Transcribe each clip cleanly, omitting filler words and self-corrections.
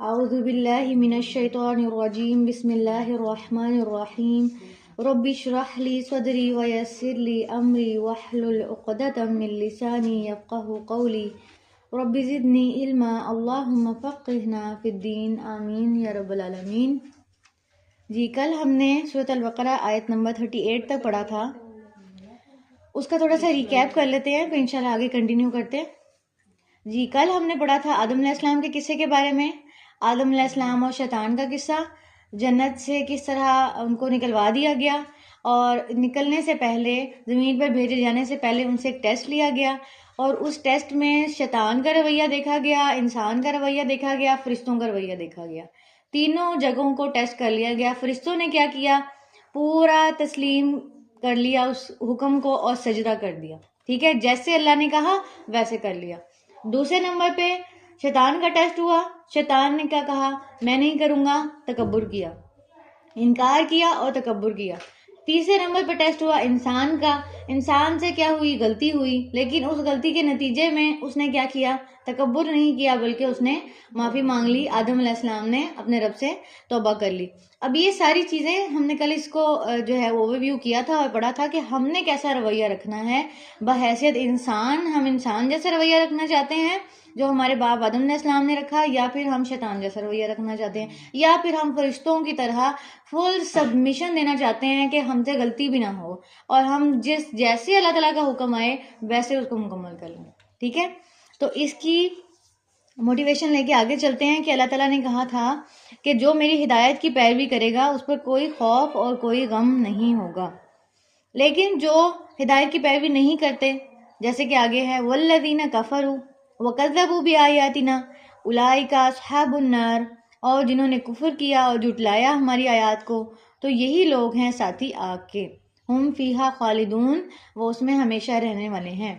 اعوذ باللہ من الشیطان الرجیم بسم اللہ الرحمن الرحیم رب اشرح لی صدری ویسر لی امری واحلل عقدۃ من لسانی یفقہوا قولی رب زدنی علما اللہم فقہنا فی الدین آمین یا رب العالمین۔ جی کل ہم نے سورۃ البقرہ آیت نمبر 38 تک پڑھا تھا، اس کا تھوڑا سا ریکیپ کر لیتے ہیں، پھر انشاءاللہ آگے کنٹینیو کرتے ہیں۔ جی کل ہم نے پڑھا تھا آدم علیہ السلام کے قصے کے بارے میں، آدم علیہ السلام اور شیطان کا قصہ، جنت سے کس طرح ان کو نکلوا دیا گیا اور نکلنے سے پہلے، زمین پر بھیجے جانے سے پہلے ان سے ایک ٹیسٹ لیا گیا اور اس ٹیسٹ میں شیطان کا رویہ دیکھا گیا، انسان کا رویہ دیکھا گیا، فرشتوں کا رویہ دیکھا گیا۔ تینوں جگہوں کو ٹیسٹ کر لیا گیا۔ فرشتوں نے کیا کیا؟ پورا تسلیم کر لیا اس حکم کو اور سجدہ کر دیا، ٹھیک ہے، جیسے اللہ نے کہا ویسے کر لیا۔ دوسرے نمبر پہ شیطان کا ٹیسٹ ہوا، شیطان نے کیا کہا؟ میں نہیں کروں گا، تکبر کیا، انکار کیا اور تکبر کیا۔ تیسرے نمبر پہ ٹیسٹ ہوا انسان کا، انسان سے کیا ہوئی؟ غلطی ہوئی، لیکن اس غلطی کے نتیجے میں اس نے کیا کیا؟ تکبر نہیں کیا، بلکہ اس نے معافی مانگ لی، آدم علیہ السلام نے اپنے رب سے توبہ کر لی۔ اب یہ ساری چیزیں ہم نے کل اس کو جو ہے اوور ویو کیا تھا اور پڑھا تھا کہ ہم نے کیسا رویہ رکھنا ہے بحیثیت انسان۔ ہم انسان جیسا رویہ رکھنا چاہتے ہیں جو ہمارے باپ آدم علیہ السلام نے رکھا، یا پھر ہم شیطان جیسا رویہ رکھنا چاہتے ہیں، یا پھر ہم فرشتوں کی طرح فل سبمیشن دینا چاہتے ہیں کہ ہم سے غلطی بھی نہ ہو اور ہم جیسے اللہ تعالیٰ کا حکم آئے ویسے اس کو مکمل کر لیں، ٹھیک ہے۔ تو اس کی موٹیویشن لے کے آگے چلتے ہیں کہ اللہ تعالیٰ نے کہا تھا کہ جو میری ہدایت کی پیروی کرے گا اس پر کوئی خوف اور کوئی غم نہیں ہوگا، لیکن جو ہدایت کی پیروی نہیں کرتے، جیسے کہ آگے ہے والذین کفروا وکذبوا بآیاتنا اولئک اصحاب النار، اور جنہوں نے کفر کیا اور جھٹلایا ہماری آیات کو تو یہی لوگ ہیں ساتھی آگ کے، ہم فیہا خالدون، وہ اس میں ہمیشہ رہنے والے ہیں۔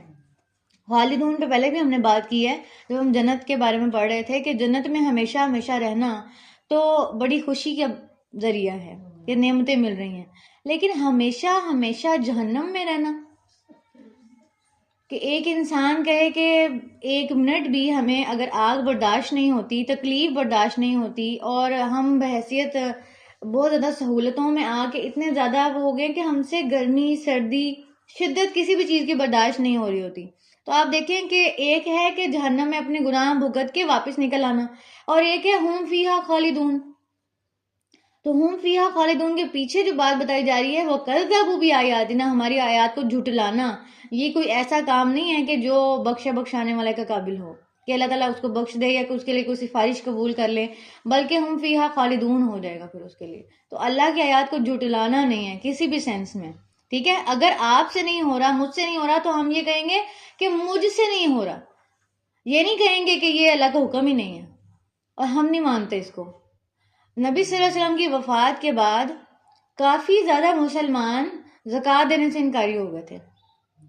خالدون پہ پہلے بھی ہم نے بات کی ہے جب ہم جنت کے بارے میں پڑھ رہے تھے کہ جنت میں ہمیشہ ہمیشہ رہنا تو بڑی خوشی کا ذریعہ ہے کہ نعمتیں مل رہی ہیں، لیکن ہمیشہ ہمیشہ جہنم میں رہنا، کہ ایک انسان کہے کہ ایک منٹ بھی ہمیں اگر آگ برداشت نہیں ہوتی، تکلیف برداشت نہیں ہوتی، اور ہم بحیثیت بہت زیادہ سہولتوں میں آ کے اتنے زیادہ ہو گئے کہ ہم سے گرمی، سردی، شدت کسی بھی چیز کی برداشت نہیں ہو رہی ہوتی، تو آپ دیکھیں کہ ایک ہے کہ جہنم میں اپنے گناہ بھگت کے واپس نکل آنا، اور ایک ہے ہم فیہا خالدون۔ تو ہم فیہا خالدون کے پیچھے جو بات بتائی جا رہی ہے وہ کذبوا بآیاتنا، ہماری آیات کو جھٹلانا، یہ کوئی ایسا کام نہیں ہے کہ جو بخشانے والے کا قابل ہو کہ اللہ تعالیٰ اس کو بخش دے یا کہ اس کے لیے کوئی سفارش قبول کر لے، بلکہ ہم فیہا خالدون ہو جائے گا پھر اس کے لیے۔ تو اللہ کی آیات کو جھٹلانا نہیں ہے کسی بھی سینس میں، ٹھیک ہے۔ اگر آپ سے نہیں ہو رہا، مجھ سے نہیں ہو رہا، تو ہم یہ کہیں گے کہ مجھ سے نہیں ہو رہا، یہ نہیں کہیں گے کہ یہ اللہ کا حکم ہی نہیں ہے، اور ہم نہیں مانتے اس کو۔ نبی صلی اللہ علیہ وسلم کی وفات کے بعد کافی زیادہ مسلمان زکوٰۃ دینے سے انکاری ہو گئے تھے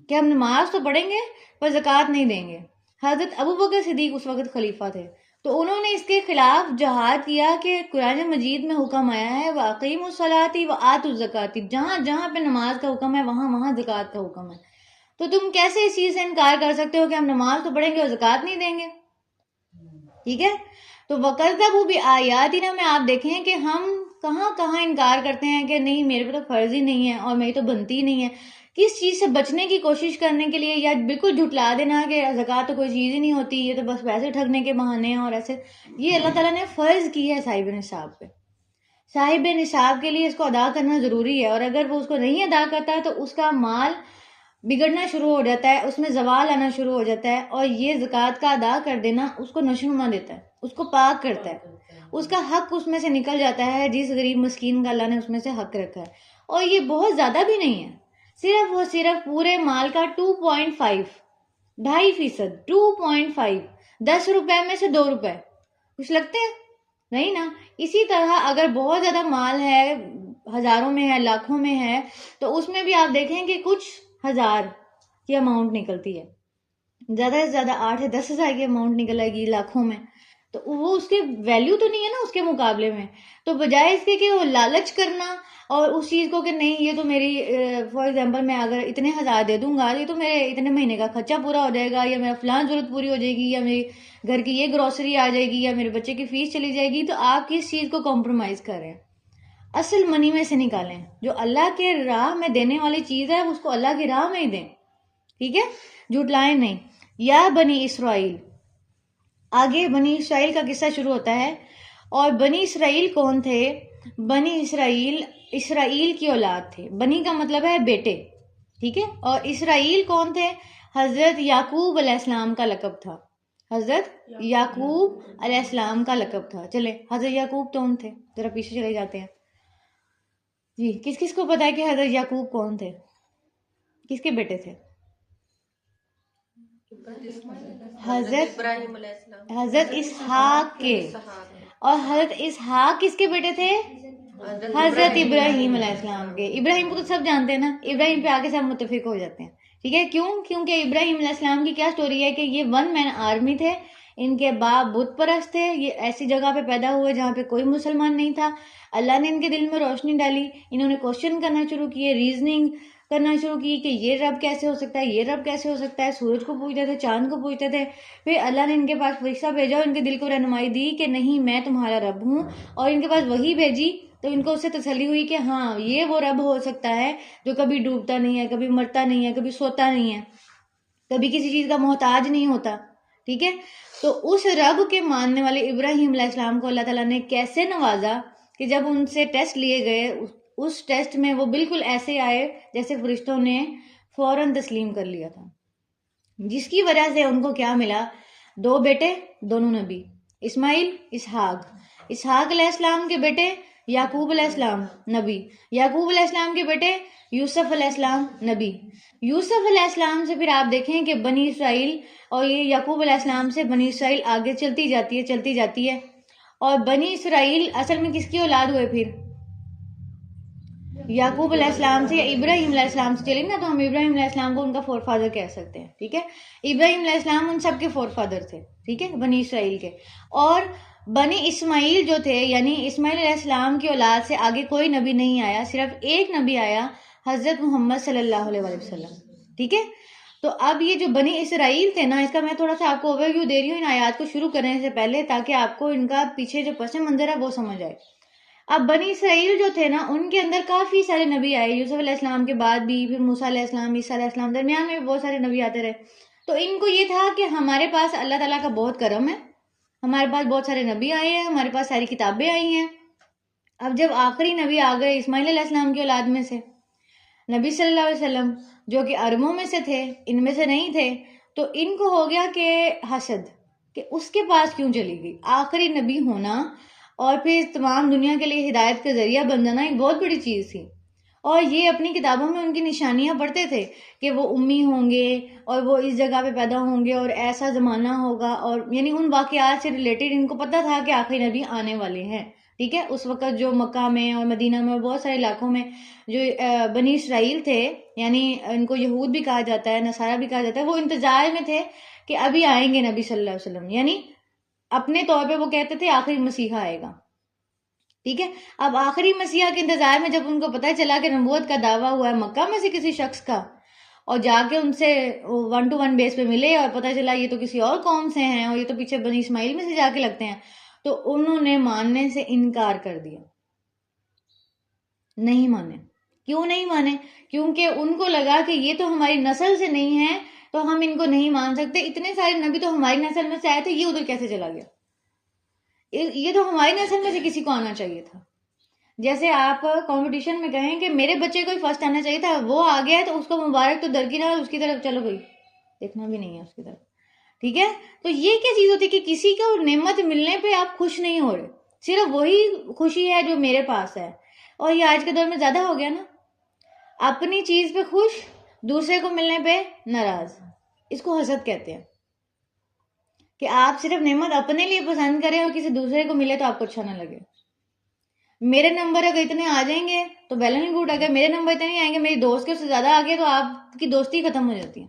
کہ ہم نماز تو پڑھیں گے پر زکوٰۃ نہیں دیں گے۔ حضرت ابو بکر صدیق اس وقت خلیفہ تھے، تو انہوں نے اس کے خلاف جہاد کیا کہ قرآن مجید میں حکم آیا ہے وَأَقِیمُوا الصَّلَاةَ وَآتُوا الزَّکَاةَ، جہاں جہاں پہ نماز کا حکم ہے وہاں وہاں زکوٰۃ کا حکم ہے، تو تم کیسے اس چیز سے انکار کر سکتے ہو کہ ہم نماز تو پڑھیں گے اور زکوٰۃ نہیں دیں گے، ٹھیک ہے۔ تو وَكَذَّبُوا بِآیاتِنَا میں آپ دیکھیں کہ ہم کہاں کہاں انکار کرتے ہیں کہ نہیں میرے پہ تو فرض ہی نہیں ہے اور میری تو بنتی ہی نہیں ہے، کس چیز سے بچنے کی کوشش کرنے کے لیے، یا بالکل جھٹلا دینا کہ زکوٰۃ تو کوئی چیز ہی نہیں ہوتی، یہ تو بس پیسے ٹھگنے کے بہانے ہیں اور ایسے۔ یہ اللہ تعالیٰ نے فرض کی ہے صاحب نصاب پہ، صاحب نصاب کے لیے اس کو ادا کرنا ضروری ہے، اور اگر وہ اس کو نہیں ادا کرتا ہے تو اس کا مال بگڑنا شروع ہو جاتا ہے، اس میں زوال آنا شروع ہو جاتا ہے، اور یہ زکوٰۃ کا ادا کر دینا اس کو نشوونما دیتا ہے، اس کو پاک کرتا ہے، اس کا حق اس میں سے نکل جاتا ہے جس غریب مسکین کا اللہ نے اس میں سے حق رکھا ہے، اور یہ بہت زیادہ بھی نہیں ہے، صرف وہ صرف پورے مال کا 2.5، 2.5%، 2.5، 10 روپے میں سے 2 روپے کچھ لگتے ہیں نہیں نا۔ اسی طرح اگر بہت زیادہ مال ہے، ہزاروں میں ہے، لاکھوں میں ہے، تو اس میں بھی آپ دیکھیں کہ کچھ ہزار کی اماؤنٹ نکلتی ہے، زیادہ سے زیادہ 8 سے 10 ہزار کی اماؤنٹ نکلے گی لاکھوں میں، تو وہ اس کی ویلیو تو نہیں ہے نا اس کے مقابلے میں. تو بجائے اس کے کہ وہ لالچ کرنا اور اس چیز کو کہ نہیں یہ تو میری فار ایگزامپل میں اگر اتنے 1000 دے دوں گا یہ تو میرے اتنے مہینے کا خرچہ پورا ہو جائے گا, یا میرا فلاں ضرورت پوری ہو جائے گی, یا میری گھر کی یہ گروسری آ جائے گی, یا میرے بچے کی فیس چلی جائے گی, تو آپ کس چیز کو کمپرومائز کر رہے ہیں؟ اصل منی میں سے نکالیں, جو اللہ کے راہ میں دینے والی چیز ہے اس کو اللہ کی راہ میں ہی دیں, ٹھیک ہے, جھٹلائیں نہیں. یا بنی اسرائیل, آگے بنی اسرائیل کا قصہ شروع ہوتا ہے. اور بنی اسرائیل کون تھے؟ بنی اسرائیل اسرائیل کی اولاد تھے. بنی کا مطلب ہے بیٹے, ٹھیک ہے, اور اسرائیل کون تھے؟ حضرت یعقوب علیہ السلام کا لقب تھا. حضرت یعقوب علیہ السلام کا لقب تھا. چلے حضرت یعقوب کون تھے, ذرا پیچھے چلے جاتے ہیں. جی کس کس کو پتا ہے کہ حضرت یعقوب کون تھے, کس کے بیٹے تھے؟ حضرت اسحاق کے. اور حضرت اسحاق کس کے بیٹے تھے؟ حضرت ابراہیم علیہ السلام کے. ابراہیم کو تو سب جانتے ہیں نا, ابراہیم پہ آگے سب متفق ہو جاتے ہیں, ٹھیک ہے. کیوں؟ کیونکہ ابراہیم علیہ السلام کی کیا سٹوری ہے کہ یہ 1 مین آرمی تھے. ان کے باپ بت پرست تھے, یہ ایسی جگہ پہ پیدا ہوئے جہاں پہ کوئی مسلمان نہیں تھا. اللہ نے ان کے دل میں روشنی ڈالی, انہوں نے کوشچن کرنا شروع کیے, ریزننگ کرنا شروع کی کہ یہ رب کیسے ہو سکتا ہے, یہ رب کیسے ہو سکتا ہے. سورج کو پوجتے تھے, چاند کو پوجتے تھے. پھر اللہ نے ان کے پاس فرشتہ بھیجا اور ان کے دل کو رہنمائی دی کہ نہیں میں تمہارا رب ہوں, اور ان کے پاس وحی بھیجی. تو ان کو اس سے تسلی ہوئی کہ ہاں یہ وہ رب ہو سکتا ہے جو کبھی ڈوبتا نہیں ہے, کبھی مرتا نہیں ہے, کبھی سوتا نہیں ہے, کبھی کسی چیز کا محتاج نہیں ہوتا, ٹھیک ہے. تو اس رب کے ماننے والے ابراہیم علیہ السلام کو اللہ تعالیٰ نے کیسے نوازا کہ جب ان سے ٹیسٹ لیے گئے, اس ٹیسٹ میں وہ بالکل ایسے آئے جیسے فرشتوں نے فوراً تسلیم کر لیا تھا, جس کی وجہ سے ان کو کیا ملا؟ 2 بیٹے, دونوں نبی, اسماعیل اسحاق. اسحاق علیہ السلام کے بیٹے یعقوب علیہ السلام نبی. یعقوب علیہ السلام کے بیٹے یوسف علیہ السلام نبی. یوسف علیہ السلام سے پھر آپ دیکھیں کہ بنی اسرائیل, اور یہ یعقوب علیہ السلام سے بنی اسرائیل آگے چلتی جاتی ہے. اور بنی اسرائیل اصل میں کس کی اولاد ہوئے پھر؟ یعقوب علیہ السلام سے یا ابراہیم علیہ السلام سے چلیں نا, تو ہم ابراہیم علیہ السلام کو ان کا فور فادر کہہ سکتے ہیں, ٹھیک ہے. ابراہیم علیہ السلام ان سب کے فور فادر تھے, ٹھیک ہے, بنی اسرائیل کے. اور بنی اسماعیل جو تھے, یعنی اسماعیل علیہ السلام کی اولاد سے آگے کوئی نبی نہیں آیا, صرف ایک نبی آیا, حضرت محمد صلی اللہ علیہ وسلم, ٹھیک ہے. تو اب یہ جو بنی اسرائیل تھے نا, اس کا میں تھوڑا سا آپ کو اوور ویو دے رہی ہوں ان آیات کو شروع کرنے سے پہلے, تاکہ آپ کو ان کا پیچھے جو پس منظر ہے وہ سمجھ آئے. اب بنی اسرائیل جو تھے نا, ان کے اندر کافی سارے نبی آئے, یوسف علیہ السلام کے بعد بھی, پھر موسیٰ علیہ السلام, عیسیٰ علیہ السلام, درمیان میں بھی بہت سارے نبی آتے رہے. تو ان کو یہ تھا کہ ہمارے پاس اللہ تعالیٰ کا بہت کرم ہے, ہمارے پاس بہت سارے نبی آئے ہیں, ہمارے پاس ساری کتابیں آئی ہیں. اب جب آخری نبی آ گئے اسماعیل علیہ السلام کی اولاد میں سے, نبی صلی اللہ علیہ وسلم جو کہ عربوں میں سے تھے, ان میں سے نہیں تھے, تو ان کو ہو گیا کہ حسد, کہ اس کے پاس کیوں چلی گئی. آخری نبی ہونا اور پھر تمام دنیا کے لیے ہدایت کا ذریعہ بن جانا ایک بہت بڑی چیز تھی. اور یہ اپنی کتابوں میں ان کی نشانیاں پڑھتے تھے کہ وہ امی ہوں گے اور وہ اس جگہ پہ پیدا ہوں گے اور ایسا زمانہ ہوگا, اور یعنی ان واقعات سے ریلیٹڈ ان کو پتہ تھا کہ آخری نبی آنے والے ہیں, ٹھیک ہے. اس وقت جو مکہ میں اور مدینہ میں اور بہت سارے علاقوں میں جو بنی اسرائیل تھے, یعنی ان کو یہود بھی کہا جاتا ہے, نصارہ بھی کہا جاتا ہے, وہ انتظار میں تھے کہ ابھی آئیں گے نبی صلی اللہ علیہ وسلم, یعنی اپنے طور پہ وہ کہتے تھے آخری مسیحا آئے گا, ٹھیک ہے. اب آخری مسیحا کے انتظار میں جب ان کو پتہ چلا کہ نبوت کا دعویٰ ہوا ہے مکہ میں سے کسی شخص کا, اور جا کے ان سے 1 to 1 بیس پہ ملے اور پتہ چلا یہ تو کسی اور قوم سے ہیں اور یہ تو پیچھے بنی اسماعیل میں سے جا کے لگتے ہیں, تو انہوں نے ماننے سے انکار کر دیا, نہیں مانے. کیوں نہیں مانے؟ کیونکہ ان کو لگا کہ یہ تو ہماری نسل سے نہیں ہے تو ہم ان کو نہیں مان سکتے, اتنے سارے نبی تو ہماری نسل میں سے آئے تھے, یہ ادھر کیسے چلا گیا, یہ تو ہماری نسل میں سے کسی کو آنا چاہیے تھا. جیسے آپ کمپٹیشن میں کہیں کہ میرے بچے کو ہی فرسٹ آنا چاہیے تھا, وہ آ گیا ہے تو اس کو مبارک تو درکنار, اس کی طرف چلو بھائی دیکھنا بھی نہیں ہے اس کی طرف, ٹھیک ہے. تو یہ کیا چیز ہوتی ہے کہ کسی کو نعمت ملنے پہ آپ خوش نہیں ہو رہے, صرف وہی خوشی ہے جو میرے پاس ہے. اور یہ آج کے دور میں زیادہ ہو گیا نا, اپنی چیز پہ خوش, دوسرے کو ملنے پہ ناراض. اس کو حسد کہتے ہیں, کہ آپ صرف نعمت اپنے لیے پسند کریں اور کسی دوسرے کو ملے تو آپ کو اچھا نہ لگے. میرے نمبر اگر اتنے آ جائیں گے تو ویل اینڈ گڈ, اگر میرے نمبر اتنے نہیں آئیں گے, میری دوست کے اس سے زیادہ آ گئے تو آپ کی دوستی ختم ہو جاتی ہے.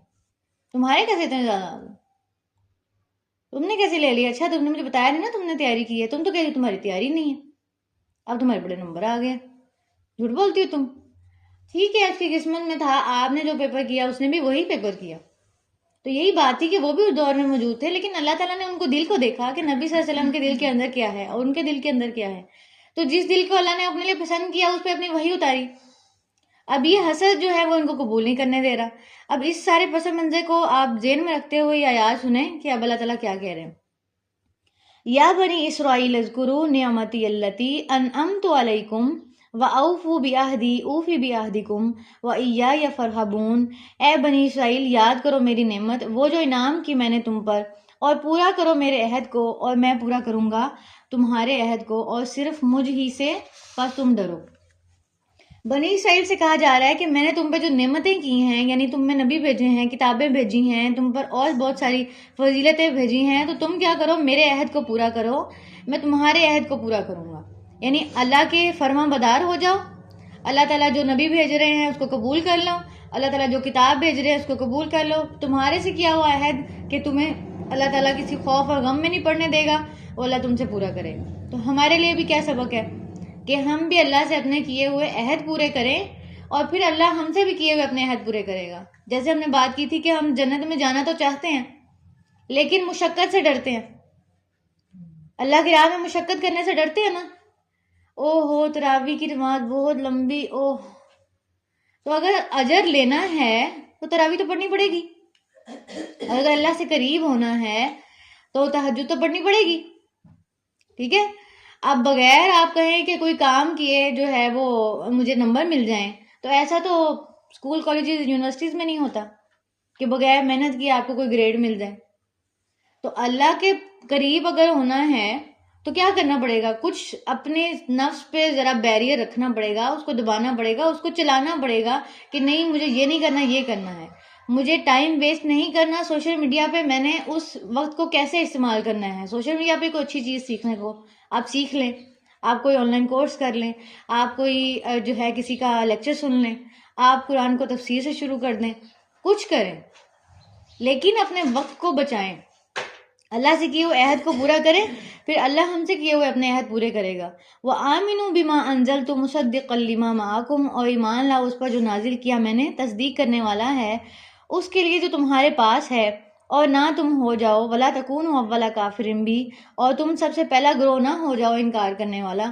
تمہارے کیسے اتنے زیادہ آ گئے, تم نے کیسے لے لیا؟ اچھا تم نے مجھے بتایا نہیں نا تم نے تیاری کی ہے، تم تو کہہ رہی تمہاری تیاری نہیں ہے، اب تمہارے بڑے نمبر آ گئے، جھوٹ بولتی ہو تم. ٹھیک ہے، اس کی قسمت میں تھا، آپ نے جو پیپر کیا اس نے بھی وہی پیپر کیا. تو یہی بات تھی کہ وہ بھی اس دور میں موجود تھے، لیکن اللہ تعالیٰ نے ان کو دل کو دیکھا کہ نبی صلی اللہ علیہ وسلم کے دل کے اندر کیا ہے اور ان کے دل کے اندر کیا ہے. تو جس دل کو اللہ نے اپنے لیے پسند کیا اس پہ اپنی وحی اتاری. اب یہ حسد جو ہے وہ ان کو قبول نہیں کرنے دے رہا. اب اس سارے پس منظر کو آپ ذہن میں رکھتے ہوئے یہ آیات سنیں کہ اب اللہ تعالیٰ کیا کہہ رہے ہیں. یا بنی اسرائیل اذکروا نعمتی اللتی انعمت علیکم وَأَوْفُوا بِعَہْدِی أُوفِ بِعَہْدِکُمْ وَإِیَّایَ فَارْہَبُونَ. اے بنی اسرائیل یاد کرو میری نعمت، وہ جو انعام کی میں نے تم پر، اور پورا کرو میرے عہد کو اور میں پورا کروں گا تمہارے عہد کو، اور صرف مجھ ہی سے پس تم ڈرو. بنی اسرائیل سے کہا جا رہا ہے کہ میں نے تم پہ جو نعمتیں کی ہیں، یعنی تم میں نبی بھیجے ہیں، کتابیں بھیجی ہیں، تم پر اور بہت ساری فضیلتیں بھیجی ہیں، تو تم کیا کرو، میرے عہد کو پورا کرو، میں تمہارے عہد کو پورا کروں گا. یعنی اللہ کے فرما بدار ہو جاؤ، اللہ تعالیٰ جو نبی بھیج رہے ہیں اس کو قبول کر لو، اللہ تعالیٰ جو کتاب بھیج رہے ہیں اس کو قبول کر لو. تمہارے سے کیا ہوا عہد کہ تمہیں اللہ تعالیٰ کسی خوف اور غم میں نہیں پڑنے دے گا، وہ اللہ تم سے پورا کرے گا. تو ہمارے لیے بھی کیا سبق ہے کہ ہم بھی اللہ سے اپنے کیے ہوئے عہد پورے کریں، اور پھر اللہ ہم سے بھی کیے ہوئے اپنے عہد پورے کرے گا. جیسے ہم نے بات کی تھی کہ ہم جنت میں جانا تو چاہتے ہیں لیکن مشقت سے ڈرتے ہیں. اللہ کی راہ میں مشقت کرنے سے ڈرتے ہیں نا. او ہو تراویح کی نماز بہت لمبی، اوہ، تو اگر اجر لینا ہے تو تراویح تو پڑھنی پڑے گی. اگر اللہ سے قریب ہونا ہے تو تہجد تو پڑھنی پڑے گی. ٹھیک ہے. اب بغیر آپ کہیں کہ کوئی کام کیے جو ہے وہ مجھے نمبر مل جائیں، تو ایسا تو اسکول کالجز یونیورسٹیز میں نہیں ہوتا کہ بغیر محنت کیے آپ کو کوئی گریڈ مل جائے. تو اللہ کے قریب اگر ہونا ہے تو کیا کرنا پڑے گا؟ کچھ اپنے نفس پہ ذرا بیریئر رکھنا پڑے گا، اس کو دبانا پڑے گا، اس کو چلانا پڑے گا کہ نہیں مجھے یہ نہیں کرنا، یہ کرنا ہے. مجھے ٹائم ویسٹ نہیں کرنا سوشل میڈیا پہ. میں نے اس وقت کو کیسے استعمال کرنا ہے؟ سوشل میڈیا پہ کوئی اچھی چیز سیکھنے کو آپ سیکھ لیں، آپ کوئی آن لائن کورس کر لیں، آپ کوئی جو ہے کسی کا لیکچر سن لیں، آپ قرآن کو تفسیر سے شروع کر دیں، کچھ کریں، لیکن اپنے وقت کو بچائیں. اللہ سے کیے ہوئے عہد کو پورا کریں، پھر اللہ ہم سے کیے ہوئے اپنے عہد پورے کرے گا. وَآمِنُوا بِمَا أَنزَلْتُ مُصَدِّقًا لِمَا مَعَكُمْ. اور ایمان لاؤ اس پر جو نازل کیا میں نے، تصدیق کرنے والا ہے اس کے لیے جو تمہارے پاس ہے. اور نہ تم ہو جاؤ وَلَا تَكُونُوا أَوَّلَ كَافِرٍ بِهِ. اور تم سب سے پہلا گروہ نہ ہو جاؤ انکار کرنے والا.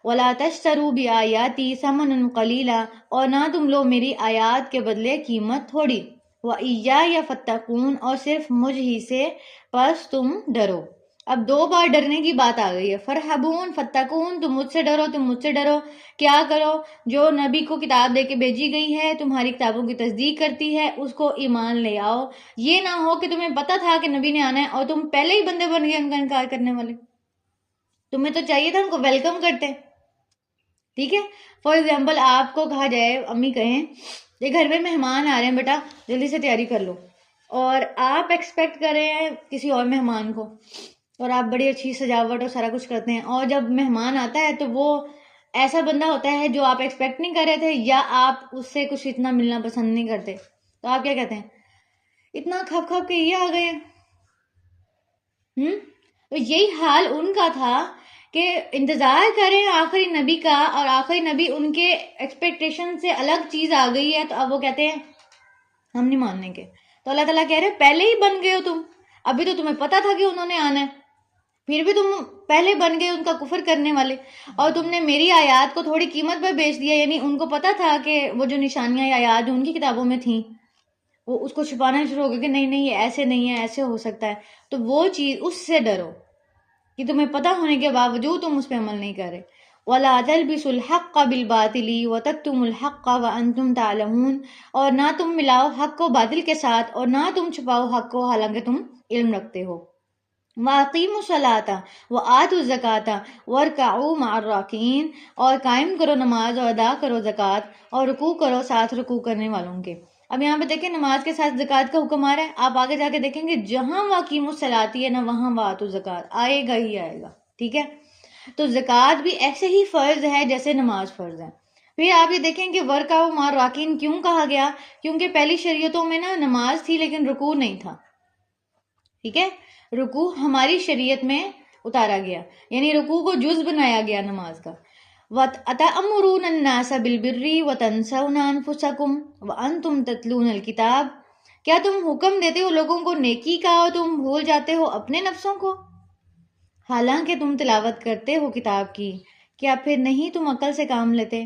وَلَا تَشْتَرُوا بِآيَاتِي ثَمَنًا قَلِيلًا. اور نہ تم لو میری آیات کے بدلے قیمت تھوڑی. وَإِيَّایَ فَاتَّقُونِ. اور صرف مجھ ہی سے پس تم ڈرو. اب دو بار ڈرنے کی بات آ گئی ہے. فرحبون، فتقون، تم مجھ سے ڈرو، تم مجھ سے ڈرو. کیا کرو؟ جو نبی کو کتاب دے کے بھیجی گئی ہے، تمہاری کتابوں کی تصدیق کرتی ہے، اس کو ایمان لے آؤ. یہ نہ ہو کہ تمہیں پتا تھا کہ نبی نے آنا ہے اور تم پہلے ہی بندے بن گئے ان کا انکار کرنے والے. تمہیں تو چاہیے تھا ان کو ویلکم کرتے. ٹھیک ہے. فار ایگزامپل آپ کو کہا جائے، امی کہیں یہ گھر میں مہمان آ رہے ہیں بیٹا جلدی سے تیاری کر لو، اور آپ ایکسپیکٹ کر رہے ہیں کسی اور مہمان کو، اور آپ بڑی اچھی سجاوٹ اور سارا کچھ کرتے ہیں، اور جب مہمان آتا ہے تو وہ ایسا بندہ ہوتا ہے جو آپ ایکسپیکٹ نہیں کر رہے تھے، یا آپ اس سے کچھ اتنا ملنا پسند نہیں کرتے، تو آپ کیا کہتے ہیں؟ اتنا کھپ کھپ کے یہ آ گئے. تو یہی حال ان کا تھا کہ انتظار کریں آخری نبی کا، اور آخری نبی ان کے ایکسپیکٹیشن سے الگ چیز آ گئی ہے، تو اب وہ کہتے ہیں ہم نہیں ماننے کے. تو اللہ تعالیٰ کہہ رہے پہلے ہی بن گئے ہو تم، ابھی تو تمہیں پتا تھا کہ انہوں نے آنا ہے، پھر بھی تم پہلے بن گئے ان کا کفر کرنے والے، اور تم نے میری آیات کو تھوڑی قیمت پر بیچ دیا. یعنی ان کو پتا تھا کہ وہ جو نشانیاں یا آیات جو ان کی کتابوں میں تھیں وہ اس کو چھپانا شروع ہو گیا کہ نہیں نہیں یہ ایسے نہیں ہے، ایسے ہو سکتا ہے. تو وہ چیز اس سے ڈرو کہ تمہیں پتہ ہونے کے باوجود تم اس پہ عمل نہیں کر رہے. وَلَا تَلْبِسُوا الْحَقَّ بِالْبَاطِلِ وَتَكْتُمُوا الْحَقَّ وَأَنْتُمْ تَعْلَمُونَ. اور نہ تم ملاؤ حق کو باطل کے ساتھ، اور نہ تم چھپاؤ حق کو حالانکہ تم علم رکھتے ہو. وَأَقِيمُوا الصَّلَاةَ وَآتُوا الزَّكَاةَ وَارْكَعُوا مَعَ الرَّاكِعِينَ. اور قائم کرو نماز اور ادا کرو زکوٰۃ، اور رکوع کرو ساتھ رکوع کرنے والوں کے. اب یہاں پہ دیکھیں نماز کے ساتھ زکوٰۃ کا حکم آ رہا ہے. آپ آگے جا کے دیکھیں گے جہاں وَأَقِيمُوا الصَّلَاةَ ہے نا وہاں وَآتُوا الزَّكَاةَ آئے گا ہی آئے گا. ٹھیک ہے. تو زکوٰۃ بھی ایسے ہی فرض ہے جیسے نماز فرض ہے. پھر آپ یہ دیکھیں کہ وَارْكَعُوا مَعَ الرَّاكِعِينَ کیوں کہا گیا؟ کیونکہ پہلی شریعتوں میں نا نماز تھی لیکن رکوع نہیں تھا. ٹھیک ہے. رکوع ہماری شریعت میں اتارا گیا، یعنی رکوع کو جز بنایا گیا نماز کا. وَأَتَأْمُرُونَ النَّاسَ بِالْبِرِّ وَتَنْسَوْنَ أَنفُسَكُمْ وَأَنْتُمْ تَتْلُونَ الْكِتَابَ، کیا تم حکم دیتے ہو لوگوں کو نیکی کا اور تم بھول جاتے ہو اپنے نفسوں کو، حالانکہ تم تلاوت کرتے ہو کتاب کی، کیا پھر نہیں تم عقل سے کام لیتے؟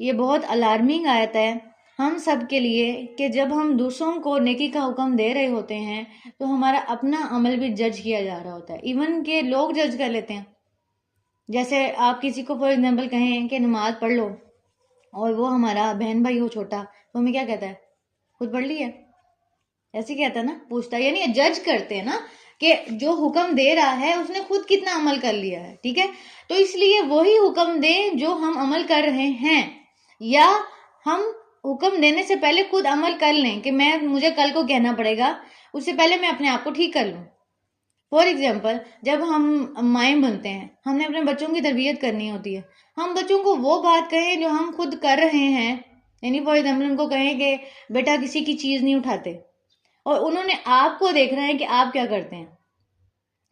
یہ بہت الارمنگ آیت ہے ہم سب کے لیے کہ جب ہم دوسروں کو نیکی کا حکم دے رہے ہوتے ہیں تو ہمارا اپنا عمل بھی جج کیا جا رہا ہوتا ہے، ایون کہ لوگ جج کر لیتے ہیں. جیسے آپ کسی کو فار ایگزامپل کہیں کہ نماز پڑھ لو، اور وہ ہمارا بہن بھائی ہو چھوٹا، تو ہمیں کیا کہتا ہے؟ خود پڑھ لی ہے، ایسے کہتا ہے نا، پوچھتا ہے، یعنی جج کرتے ہیں نا کہ جو حکم دے رہا ہے اس نے خود کتنا عمل کر لیا ہے. ٹھیک ہے، تو اس لیے وہی حکم دیں جو ہم عمل کر رہے ہیں، یا ہم حکم دینے سے پہلے خود عمل کر لیں کہ مجھے کل کو کہنا پڑے گا، اس سے پہلے میں اپنے آپ کو ٹھیک کر لوں. فار ایگزامپل جب ہم مائیں بنتے ہیں، ہم نے اپنے بچوں کی تربیت کرنی ہوتی ہے، ہم بچوں کو وہ بات کہیں جو ہم خود کر رہے ہیں، یعنی فار ایگزامپل ان کو کہیں کہ بیٹا کسی کی چیز نہیں اٹھاتے، اور انہوں نے آپ کو دیکھنا ہے کہ آپ کیا کرتے ہیں.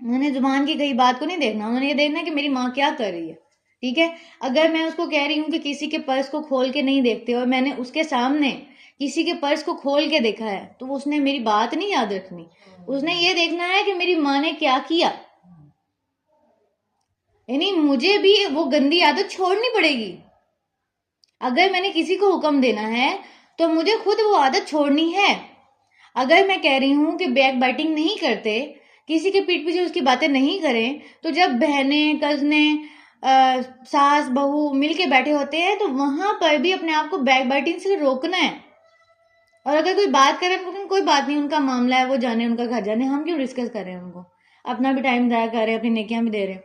انہوں نے زبان کی کئی بات کو نہیں دیکھنا، انہوں نے یہ دیکھنا ہے کہ میری ماں کیا کر رہی ہے. ٹھیک ہے، اگر میں اس کو کہہ رہی ہوں کہ کسی کے پرس کو کھول کے نہیں دیکھتے، اور میں نے اس کے سامنے کسی کے پرس کو کھول کے دیکھا ہے، تو اس نے میری بات نہیں یاد رکھنی، اس نے یہ دیکھنا ہے کہ میری ماں نے کیا کیا. یعنی مجھے بھی وہ گندی عادت چھوڑنی پڑے گی. اگر میں نے کسی کو حکم دینا ہے تو مجھے خود وہ عادت چھوڑنی ہے. اگر میں کہہ رہی ہوں کہ بیک بائٹنگ نہیں کرتے، کسی کے پیٹھ پیچھے اس کی باتیں نہیں کریں، تو جب بہنیں، کزنیں، ساس بہو مل کے بیٹھے ہوتے ہیں تو وہاں پر بھی اپنے آپ کو بیک بائٹنگ سے روکنا ہے. اور اگر کوئی بات کرے کوئی بات نہیں، ان کا معاملہ ہے، وہ جانے، ان کا گھر جانے، ہم کیوں ڈسکس کر رہے ہیں؟ ان کو اپنا بھی ٹائم ضائع کر رہے ہیں، اپنی نیکیاں بھی دے رہے ہیں.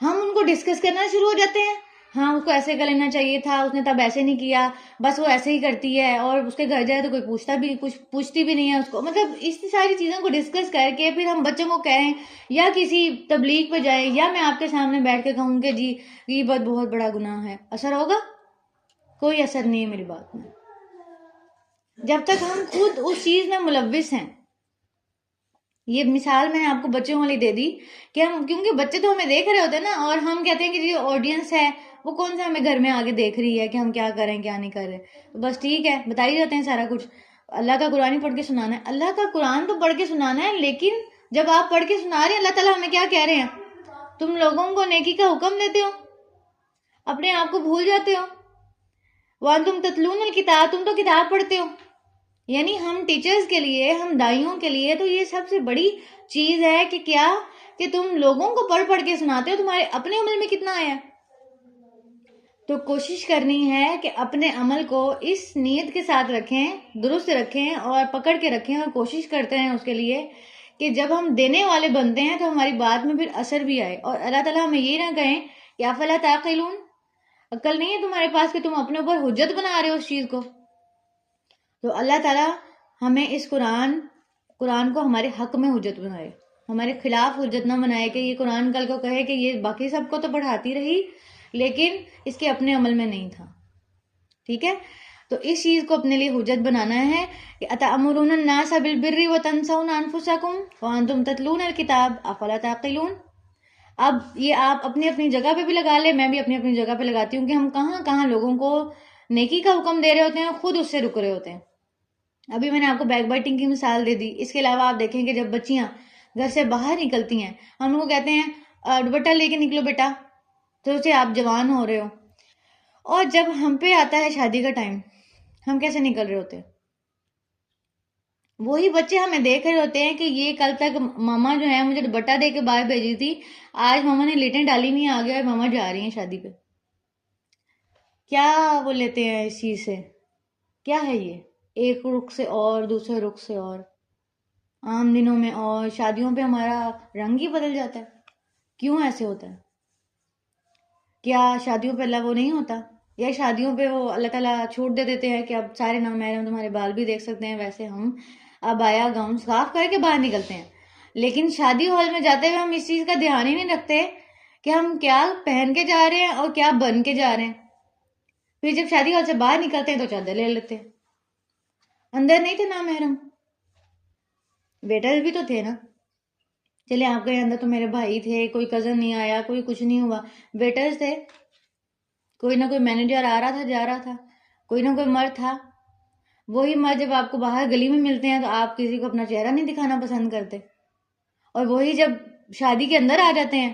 ہم ان کو ڈسکس کرنا شروع ہو جاتے ہیں، ہاں اس کو ایسے کر لینا چاہیے تھا، اس نے تب ایسے نہیں کیا، بس وہ ایسے ہی کرتی ہے، اور اس کے گھر جائے تو کوئی پوچھتی بھی نہیں ہے اس کو. مطلب اس ساری چیزوں کو ڈسکس کر کے پھر ہم بچوں کو کہیں، یا کسی تبلیغ پہ جائیں، یا میں آپ کے سامنے بیٹھ کے کہوں کہ جی غیبت بہت بڑا گناہ ہے، اثر ہوگا؟ کوئی اثر نہیں ہے میری بات میں، جب تک ہم خود اس چیز میں ملوث ہیں. یہ مثال میں نے آپ کو بچوں والی دے دی کہ ہم، کیونکہ بچے تو ہمیں دیکھ رہے ہوتے ہیں نا، اور ہم کہتے ہیں کہ جو آڈینس ہے وہ کون سا ہمیں گھر میں آگے دیکھ رہی ہے کہ ہم کیا کریں کیا نہیں کر رہے، تو بس ٹھیک ہے بتا ہی جاتے ہیں سارا کچھ. اللہ کا قرآن ہی پڑھ کے سنانا ہے، اللہ کا قرآن تو پڑھ کے سنانا ہے، لیکن جب آپ پڑھ کے سنا رہے ہیں اللہ تعالیٰ ہمیں کیا کہہ رہے ہیں؟ تم لوگوں کو نیکی کا حکم دیتے ہو، اپنے آپ کو بھول جاتے ہو. وَأَنْتُمْ تَتْلُونَ الْكِتَابَ، تم تو کتاب پڑھتے ہو. یعنی ہم ٹیچرز کے لیے، ہم دائیوں کے لیے تو یہ سب سے بڑی چیز ہے کہ کیا کہ تم لوگوں کو پڑھ کے سناتے ہو، تمہارے اپنے عمل میں کتنا آیا. تو کوشش کرنی ہے کہ اپنے عمل کو اس نیت کے ساتھ رکھیں، درست رکھیں اور پکڑ کے رکھیں، اور کوشش کرتے ہیں اس کے لیے کہ جب ہم دینے والے بنتے ہیں تو ہماری بات میں پھر اثر بھی آئے. اور اللہ تعالیٰ ہمیں یہ نہ کہیں کہ افلا تعقلون، عقل نہیں ہے تمہارے پاس کہ تم اپنے اوپر حجت بنا رہے ہو اس چیز کو. تو اللہ تعالیٰ ہمیں اس قرآن کو ہمارے حق میں حجت بنائے، ہمارے خلاف حجت نہ بنائے کہ یہ قرآن کل کو کہے کہ یہ باقی سب کو تو پڑھاتی رہی لیکن اس کے اپنے عمل میں نہیں تھا. ٹھیک ہے، تو اس چیز کو اپنے لیے حجت بنانا ہے کہ اتأمرون الناس بالبر وتنسون انفسکم وانتم تتلون الکتاب افلا تعقلون. اب یہ آپ اپنی اپنی جگہ پہ بھی لگا لیں، میں بھی اپنی اپنی جگہ پہ لگاتی ہوں کہ ہم کہاں کہاں لوگوں کو نیکی کا حکم دے رہے ہوتے ہیں، خود اس سے رک رہے ہوتے ہیں. ابھی میں نے آپ کو بیک بائٹنگ کی مثال دے دی. اس کے علاوہ آپ دیکھیں کہ جب بچیاں گھر سے باہر نکلتی ہیں، ہم ان کو کہتے ہیں دوپٹہ لے کے نکلو بیٹا، تو اسے آپ جوان ہو رہے ہو. اور جب ہم پہ آتا ہے شادی کا ٹائم، ہم کیسے نکل رہے ہوتے ہیں؟ وہی بچے ہمیں دیکھ رہے ہوتے ہیں کہ یہ کل تک ماما جو ہے مجھے دوپٹہ دے کے باہر بھیجی تھی، آج ماما نے لیٹیں ڈالی نہیں آگے اور ماما جا رہی ہیں شادی پہ. کیا وہ لیتے ہیں اس چیز سے؟ کیا ہے یہ؟ ایک رخ سے اور دوسرے رخ سے اور عام دنوں میں اور شادیوں پہ ہمارا رنگ ہی بدل جاتا ہے. کیوں ایسے ہوتا ہے؟ کیا شادیوں پہ اللہ وہ نہیں ہوتا؟ یا شادیوں پہ وہ اللہ تعالیٰ چھوٹ دے دیتے ہیں کہ اب سارے نامحرم تمہارے بال بھی دیکھ سکتے ہیں؟ ویسے ہم اب آیا گاؤن صاف کر کے باہر نکلتے ہیں، لیکن شادی ہال میں جاتے ہوئے ہم اس چیز کا دھیان ہی نہیں رکھتے کہ ہم کیا پہن کے جا رہے ہیں اور کیا بن کے جا رہے ہیں. پھر جب شادی ہال سے باہر نکلتے ہیں تو چادر لے لیتے ہیں. اندر نہیں تھے نامحرم، ویٹرز بھی تو تھے نا. چلے آپ کے اندر تو میرے بھائی تھے، کوئی کزن نہیں آیا، کوئی کچھ نہیں ہوا، ویٹرز تھے، کوئی نہ کوئی مینیجر آ رہا تھا جا رہا تھا، کوئی نہ کوئی مرد تھا. وہی مرد جب آپ کو باہر گلی میں ملتے ہیں تو آپ کسی کو اپنا چہرہ نہیں دکھانا پسند کرتے، اور وہی جب شادی کے اندر آ جاتے ہیں،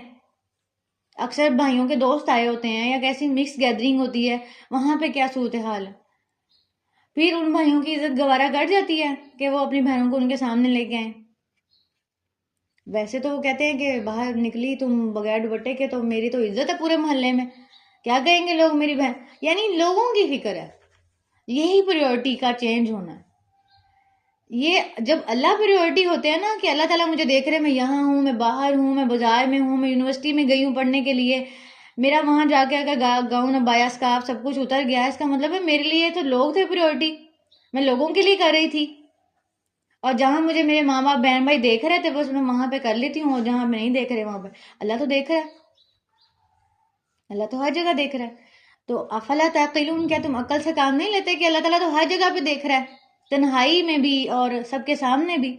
اکثر بھائیوں کے دوست آئے ہوتے ہیں یا کیسی مکس گیدرنگ ہوتی ہے، وہاں پہ کیا صورتحال ہے. پھر ان بھائیوں کی عزت گوارا کر جاتی ہے کہ وہ اپنی بہنوں کو ان کے سامنے لے کے آئیں. ویسے تو وہ کہتے ہیں کہ باہر نکلی تم بغیر دوپٹے کے تو میری تو عزت ہے پورے محلے میں، کیا کہیں گے لوگ میری بہن. یعنی لوگوں کی فکر ہے. یہی پریورٹی کا چینج ہونا ہے. یہ جب اللہ پریورٹی ہوتے ہیں نا کہ اللہ تعالیٰ مجھے دیکھ رہے، میں یہاں ہوں، میں باہر ہوں، میں بازار میں ہوں، میں یونیورسٹی میں گئی ہوں پڑھنے کے لیے، میرا وہاں جا کے اگر گاؤن بایا اسکارف سب کچھ اتر گیا، اس کا مطلب ہے میرے لیے تو لوگ تھے پریورٹی، میں لوگوں کے لیے کر رہی تھی. اور جہاں مجھے میرے ماں باپ بہن بھائی دیکھ رہے تھے بس میں وہاں پہ کر لیتی ہوں، اور جہاں میں نہیں دیکھ رہے وہاں پہ اللہ تو دیکھ رہا ہے. اللہ تو ہر جگہ دیکھ رہا ہے. تو افلا تعقلون، کیا تم عقل سے کام نہیں لیتے کہ اللہ تعالیٰ تو ہر جگہ پہ دیکھ رہا ہے، تنہائی میں بھی اور سب کے سامنے بھی.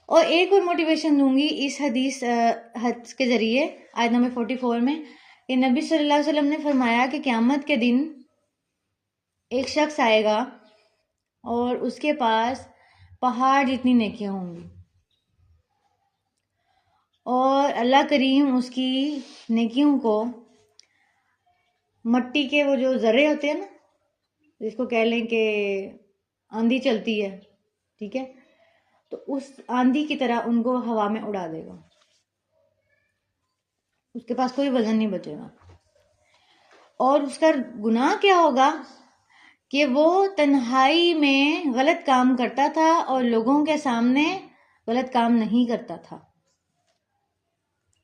اور ایک اور موٹیویشن دوں گی اس حدیث کے ذریعے، آیت نمبر 44 میں، کہ نبی صلی اللہ علیہ وسلم نے فرمایا کہ قیامت کے دن ایک شخص آئے گا اور اس کے پاس پہاڑ جتنی نیکیاں ہوں گی، اور اللہ کریم اس کی نیکیوں کو مٹی کے وہ جو ذرے ہوتے ہیں نا، جس کو کہہ لیں کہ آندھی چلتی ہے، ٹھیک ہے، تو اس آندھی کی طرح ان کو ہوا میں اڑا دے گا، اس کے پاس کوئی وزن نہیں بچے گا. اور اس کا گناہ کیا ہوگا کہ وہ تنہائی میں غلط کام کرتا تھا اور لوگوں کے سامنے غلط کام نہیں کرتا تھا.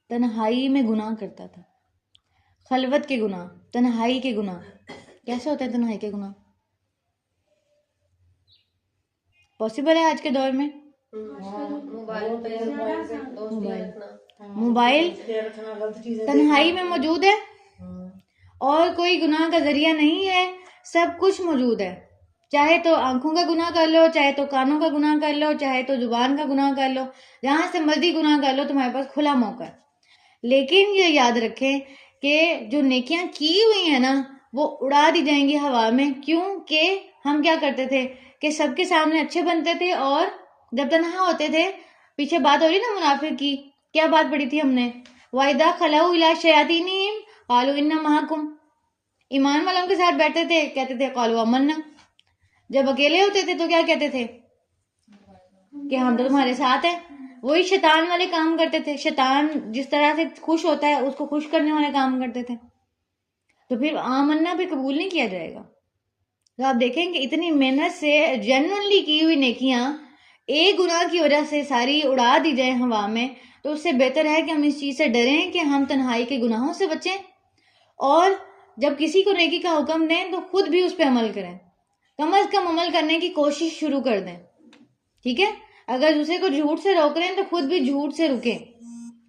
تنہائی میں گناہ کرتا تھا، خلوت کے گناہ، تنہائی کے گناہ. کیسے ہوتے ہیں تنہائی کے گناہ؟ پاسبل ہے آج کے دور میں؟ موبائل تنہائی میں موجود ہے، اور کوئی گناہ کا ذریعہ نہیں ہے، سب کچھ موجود ہے. چاہے تو آنکھوں کا گناہ کر لو، چاہے تو کانوں کا گناہ کر لو، چاہے تو زبان کا گناہ کر لو، جہاں سے مرضی گناہ کر لو، تمہارے پاس کھلا موقع ہے. لیکن یہ یاد رکھیں کہ جو نیکیاں کی ہوئی ہیں نا وہ اڑا دی جائیں گی ہوا میں. کیوں کہ ہم کیا کرتے تھے کہ سب کے سامنے اچھے بنتے تھے، اور جب تنہا ہوتے تھے، پیچھے بات ہو رہی نا منافق کی، کیا بات پڑھی تھی ہم نے؟ وَإِذَا خَلَوْا إِلَىٰ شَيَاطِينِهِمْ قَالُوا إِنَّا مَعَكُمْ. ایمان والوں کے ساتھ بیٹھتے تھے، کہتے تھے قَالُوا آمَنَّا. جب اکیلے ہوتے تھے تو کیا کہتے تھے کہ ہم تو تمہارے ساتھ ہیں. وہی شیطان والے کام کرتے تھے. شیطان جس طرح سے خوش ہوتا ہے اس کو خوش کرنے والے کام کرتے تھے. تو پھر آمنا بھی قبول نہیں کیا جائے گا. تو آپ دیکھیں کہ اتنی محنت سے جینوئنلی کی ہوئی نیکیاں ایک گناہ کی وجہ سے ساری اڑا دی جائیں ہوا میں، تو اس سے بہتر ہے کہ ہم اس چیز سے ڈریں کہ ہم تنہائی کے گناہوں سے بچیں، اور جب کسی کو نیکی کا حکم دیں تو خود بھی اس پہ عمل کریں. کم از کم عمل کرنے کی کوشش شروع کر دیں. ٹھیک ہے، اگر دوسرے کو جھوٹ سے روک رہے ہیں تو خود بھی جھوٹ سے رکیں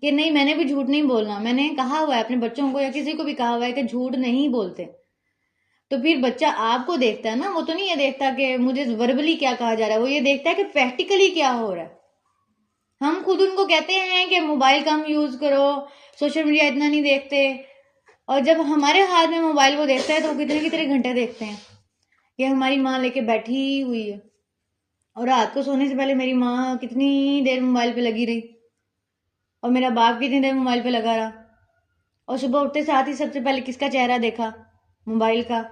کہ نہیں، میں نے بھی جھوٹ نہیں بولنا. میں نے کہا ہوا ہے اپنے بچوں کو یا کسی کو بھی کہا ہوا ہے کہ جھوٹ نہیں بولتے. تو پھر بچہ آپ کو دیکھتا ہے نا، وہ تو نہیں یہ دیکھتا کہ مجھے وربلی کیا کہا جا رہا ہے، وہ یہ دیکھتا ہے کہ پریکٹیکلی کیا ہو رہا ہے. ہم خود ان کو کہتے ہیں کہ موبائل کم یوز کرو، سوشل میڈیا اتنا نہیں دیکھتے، اور جب ہمارے ہاتھ میں موبائل وہ دیکھتا ہے تو وہ کتنے کتنے گھنٹے دیکھتے ہیں. کہ ہماری ماں لے کے بیٹھی ہوئی ہے، اور رات کو سونے سے پہلے میری ماں کتنی دیر موبائل پہ لگی رہی، اور میرا باپ کتنی دیر موبائل پہ لگا رہا، اور صبح اٹھتے ساتھ ہی سب سے پہلے کس کا چہرہ دیکھا؟ موبائل کا.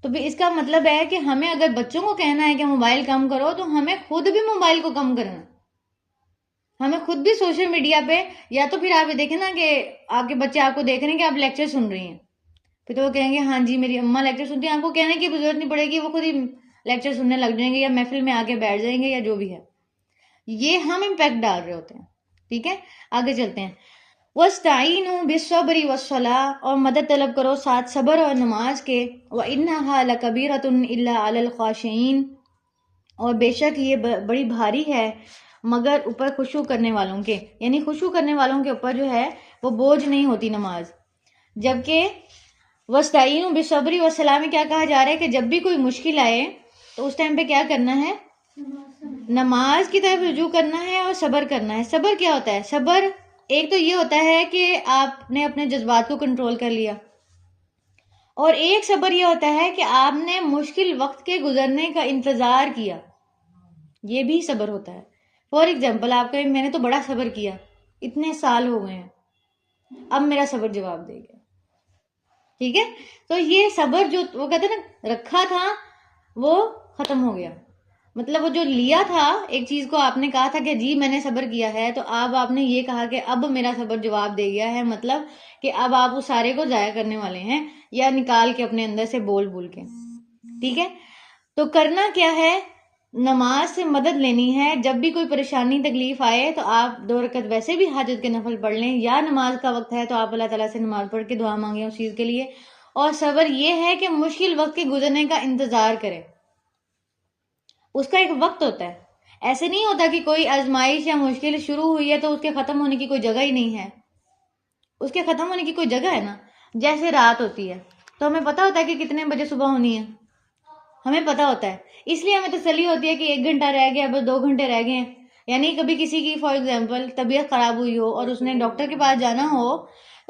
تو پھر اس کا مطلب ہے کہ ہمیں اگر بچوں کو کہنا ہے کہ موبائل کم کرو تو ہمیں خود بھی موبائل کو کم کرنا، ہمیں خود بھی سوشل میڈیا پہ، یا تو پھر آپ یہ دیکھیں نا کہ آپ کے بچے آپ کو دیکھ رہے ہیں کہ آپ لیکچر سن رہی ہیں، پھر تو وہ کہیں گے ہاں جی میری اماں لیکچر سنتی ہیں، آپ کو کہنے کی ضرورت نہیں پڑے گی، وہ خود ہی لیکچر سننے لگ جائیں گے یا محفل میں آ کے بیٹھ جائیں گے یا جو بھی ہے. یہ ہم امپیکٹ ڈال رہے ہوتے ہیں. ٹھیک ہے، آگے چلتے ہیں. وَاسْتَعِينُوا بِالصَّبْرِ وَالصَّلَاةِ، اور مدد طلب کرو ساتھ صبر اور نماز کے. وَإِنَّهَا لَكَبِيرَةٌ إِلَّا عَلَى الْخَاشِعِينَ، اور بے شک یہ بڑی بھاری ہے مگر اوپر خشوع کرنے والوں کے، یعنی خشوع کرنے والوں کے اوپر جو ہے وہ بوجھ نہیں ہوتی نماز. جبکہ وَاسْتَعِينُوا بِالصَّبْرِ وَالصَّلَاةِ میں کیا کہا جا رہا ہے کہ جب بھی کوئی مشکل آئے تو اس ٹائم پہ کیا کرنا ہے؟ نماز کی طرف رجوع کرنا ہے اور صبر کرنا ہے. صبر کیا ہوتا ہے؟ صبر ایک تو یہ ہوتا ہے کہ آپ نے اپنے جذبات کو کنٹرول کر لیا، اور ایک صبر یہ ہوتا ہے کہ آپ نے مشکل وقت کے گزرنے کا انتظار کیا، یہ بھی صبر ہوتا ہے. فار ایگزامپل آپ کہیں میں نے تو بڑا صبر کیا، اتنے سال ہو گئے ہیں، اب میرا صبر جواب دے گیا. ٹھیک ہے، تو یہ صبر جو وہ کہتے ہیں نا رکھا تھا وہ ختم ہو گیا. مطلب وہ جو لیا تھا ایک چیز کو، آپ نے کہا تھا کہ جی میں نے صبر کیا ہے، تو اب آپ نے یہ کہا کہ اب میرا صبر جواب دے گیا ہے، مطلب کہ اب آپ اس سارے کو ضائع کرنے والے ہیں، یا نکال کے اپنے اندر سے بول کے. ٹھیک ہے، تو کرنا کیا ہے؟ نماز سے مدد لینی ہے. جب بھی کوئی پریشانی تکلیف آئے تو آپ 2 رکعت ویسے بھی حاجت کے نفل پڑھ لیں، یا نماز کا وقت ہے تو آپ اللہ تعالیٰ سے نماز پڑھ کے دعا مانگیں اس چیز کے لیے. اور صبر یہ ہے کہ مشکل وقت کے گزرنے کا انتظار کرے. اس کا ایک وقت ہوتا ہے، ایسے نہیں ہوتا کہ کوئی آزمائش یا مشکل شروع ہوئی ہے تو اس کے ختم ہونے کی کوئی جگہ ہی نہیں ہے. اس کے ختم ہونے کی کوئی جگہ ہے نا. جیسے رات ہوتی ہے تو ہمیں پتہ ہوتا ہے کہ کتنے بجے صبح ہونی ہے، ہمیں پتہ ہوتا ہے، اس لیے ہمیں تسلی ہوتی ہے کہ 1 گھنٹہ رہ گیا، بس 2 گھنٹے رہ گئے ہیں. یعنی کبھی کسی کی فار ایگزامپل طبیعت خراب ہوئی ہو اور اس نے ڈاکٹر کے پاس جانا ہو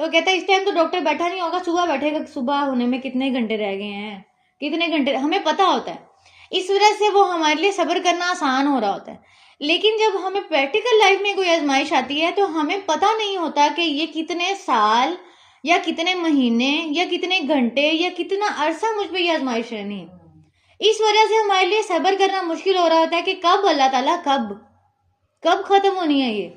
تو کہتا ہے اس ٹائم تو ڈاکٹر بیٹھا نہیں ہوگا، صبح بیٹھے گا، صبح ہونے میں کتنے گھنٹے رہ گئے ہیں، کتنے گھنٹے، ہمیں پتہ ہوتا ہے. اس وجہ سے وہ ہمارے لیے صبر کرنا آسان ہو رہا ہوتا ہے. لیکن جب ہمیں پریکٹیکل لائف میں کوئی آزمائش آتی ہے تو ہمیں پتہ نہیں ہوتا کہ یہ کتنے سال یا کتنے مہینے یا کتنے گھنٹے یا کتنا عرصہ مجھ پہ یہ آزمائش رہنی ہے. اس وجہ سے ہمارے لیے صبر کرنا مشکل ہو رہا ہوتا ہے کہ کب اللہ تعالیٰ کب ختم ہونی ہے یہ.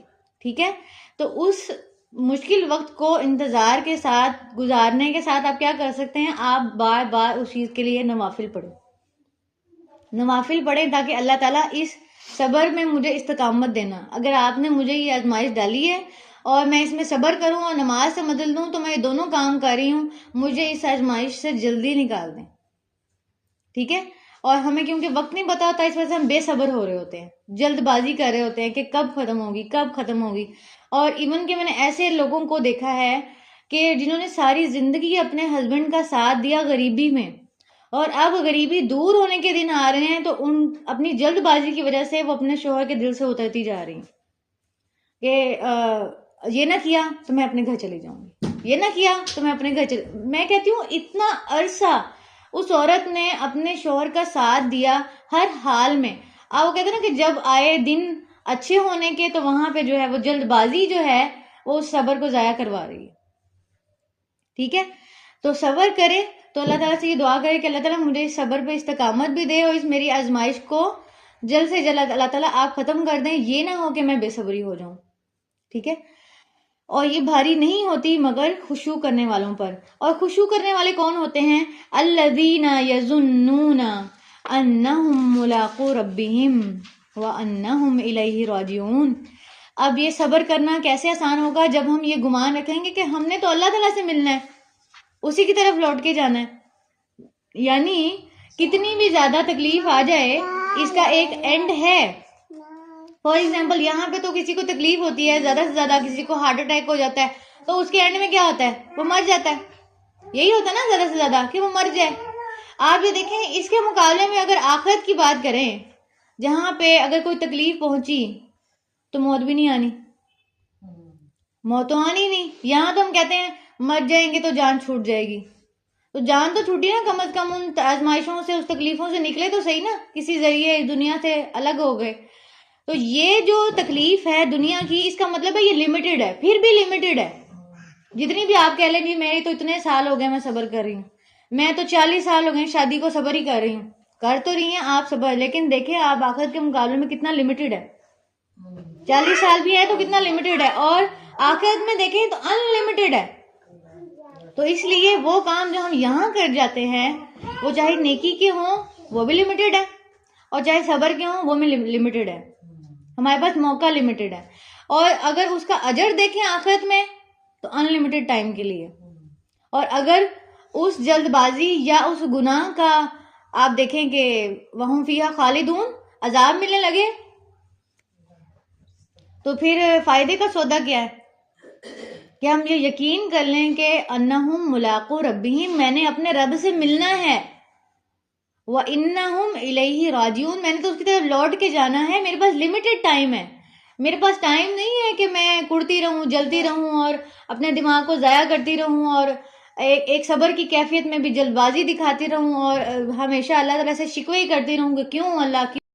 ٹھیک ہے، تو اس مشکل وقت کو انتظار کے ساتھ گزارنے کے ساتھ آپ کیا کر سکتے ہیں؟ آپ بار بار اس چیز کے لیے نوافل پڑھیں تاکہ اللہ تعالیٰ اس صبر میں مجھے استقامت دینا. اگر آپ نے مجھے یہ آزمائش ڈالی ہے اور میں اس میں صبر کروں اور نماز سے مدد لوں تو میں یہ دونوں کام کر رہی ہوں، مجھے اس آزمائش سے جلدی نکال دیں. ٹھیک ہے، اور ہمیں کیونکہ وقت نہیں پتا ہوتا اس وجہ سے ہم بے صبر ہو رہے ہوتے ہیں، جلد بازی کر رہے ہوتے ہیں کہ کب ختم ہوگی. اور ایون کہ میں نے ایسے لوگوں کو دیکھا ہے کہ جنہوں نے ساری زندگی اپنے ہسبینڈ کا ساتھ دیا غریبی میں، اور اب غریبی دور ہونے کے دن آ رہے ہیں تو ان اپنی جلد بازی کی وجہ سے وہ اپنے شوہر کے دل سے اترتی جا رہی ہیں کہ یہ نہ کیا تو میں اپنے گھر چلی جاؤں گی، یہ نہ کیا تو میں اپنے گھر میں کہتی ہوں اتنا عرصہ اس عورت نے اپنے شوہر کا ساتھ دیا ہر حال میں. وہ کہتے ہیں نا کہ جب آئے دن اچھے ہونے کے تو وہاں پہ جو ہے وہ جلد بازی جو ہے وہ اس صبر کو ضائع کروا رہی ہے. ٹھیک ہے، تو صبر کرے تو اللہ تعالیٰ سے یہ دعا کرے کہ اللہ تعالیٰ مجھے اس صبر پہ استقامت بھی دے اور اس میری آزمائش کو جلد سے جلد اللہ تعالیٰ آپ ختم کر دیں. یہ نہ ہو کہ میں بے صبری ہو جاؤں. ٹھیک ہے، اور یہ بھاری نہیں ہوتی مگر خشوع کرنے والوں پر. اور خشوع کرنے والے کون ہوتے ہیں؟ الذین یظنون انہم ملاقو ربہم وانہم الیہ راجعون. اب یہ صبر کرنا کیسے آسان ہوگا جب ہم یہ گمان رکھیں گے کہ ہم نے تو اللہ تعالیٰ سے ملنا ہے، اسی کی طرف لوٹ کے جانا ہے. یعنی کتنی بھی زیادہ تکلیف آ جائے اس کا ایک اینڈ ہے. فار ایگزامپل یہاں پہ تو کسی کو تکلیف ہوتی ہے، زیادہ سے زیادہ کسی کو ہارٹ اٹیک ہو جاتا ہے تو اس کے اینڈ میں کیا ہوتا ہے؟ وہ مر جاتا ہے. یہی ہوتا ہے نا زیادہ سے زیادہ کہ وہ مر جائے. آپ یہ دیکھیں اس کے مقابلے میں اگر آخرت کی بات کریں جہاں پہ اگر کوئی تکلیف پہنچی تو موت بھی نہیں آنی، موت تو آنی نہیں. یہاں تو ہم کہتے ہیں مر جائیں گے تو جان چھوٹ جائے گی، تو جان تو چھوٹی نا، کم از کم ان آزمائشوں سے اس تکلیفوں سے نکلے تو صحیح نا، کسی ذریعے اس دنیا سے الگ ہو گئے. تو یہ جو تکلیف ہے دنیا کی اس کا مطلب ہے یہ لمیٹڈ ہے، پھر بھی لمیٹڈ ہے. جتنی بھی آپ کہہ لیں جی میری تو اتنے سال ہو گئے میں صبر کر رہی ہوں، میں تو 40 سال ہو گئے شادی کو صبر ہی کر رہی ہوں. کر تو رہی ہیں آپ صبر، لیکن دیکھیں آپ آخرت کے مقابلے میں کتنا لمیٹڈ ہے. 40 سال بھی ہے تو کتنا لمیٹڈ ہے، اور آخرت میں دیکھیں تو ان لمیٹڈ ہے. تو اس لیے وہ کام جو ہم یہاں کر جاتے ہیں وہ چاہے نیکی کے ہوں وہ بھی لمیٹڈ ہے، اور چاہے صبر کے ہوں وہ بھی لمیٹڈ ہے. ہمارے پاس موقع لمیٹڈ ہے، اور اگر اس کا اجر دیکھیں آخرت میں تو ان لمیٹڈ ٹائم کے لیے. اور اگر اس جلد بازی یا اس گناہ کا آپ دیکھیں کہ وہم فیہا خالدون عذاب ملنے لگے تو پھر فائدے کا سودا کیا ہے کہ ہم یہ یقین کر لیں کہ انہم ملاقو ربہم، میں نے اپنے رب سے ملنا ہے. وَإِنَّهُمْ إِلَيْهِ راجعون، میں نے تو اس کی طرف لوٹ کے جانا ہے، میرے پاس لمیٹڈ ٹائم ہے، میرے پاس ٹائم نہیں ہے کہ میں کڑتی رہوں، جلتی رہوں اور اپنے دماغ کو ضائع کرتی رہوں اور ایک صبر کی کیفیت میں بھی جلد بازی دکھاتی رہوں اور ہمیشہ اللہ تعالیٰ سے شکوے ہی کرتی رہوں کہ کیوں اللہ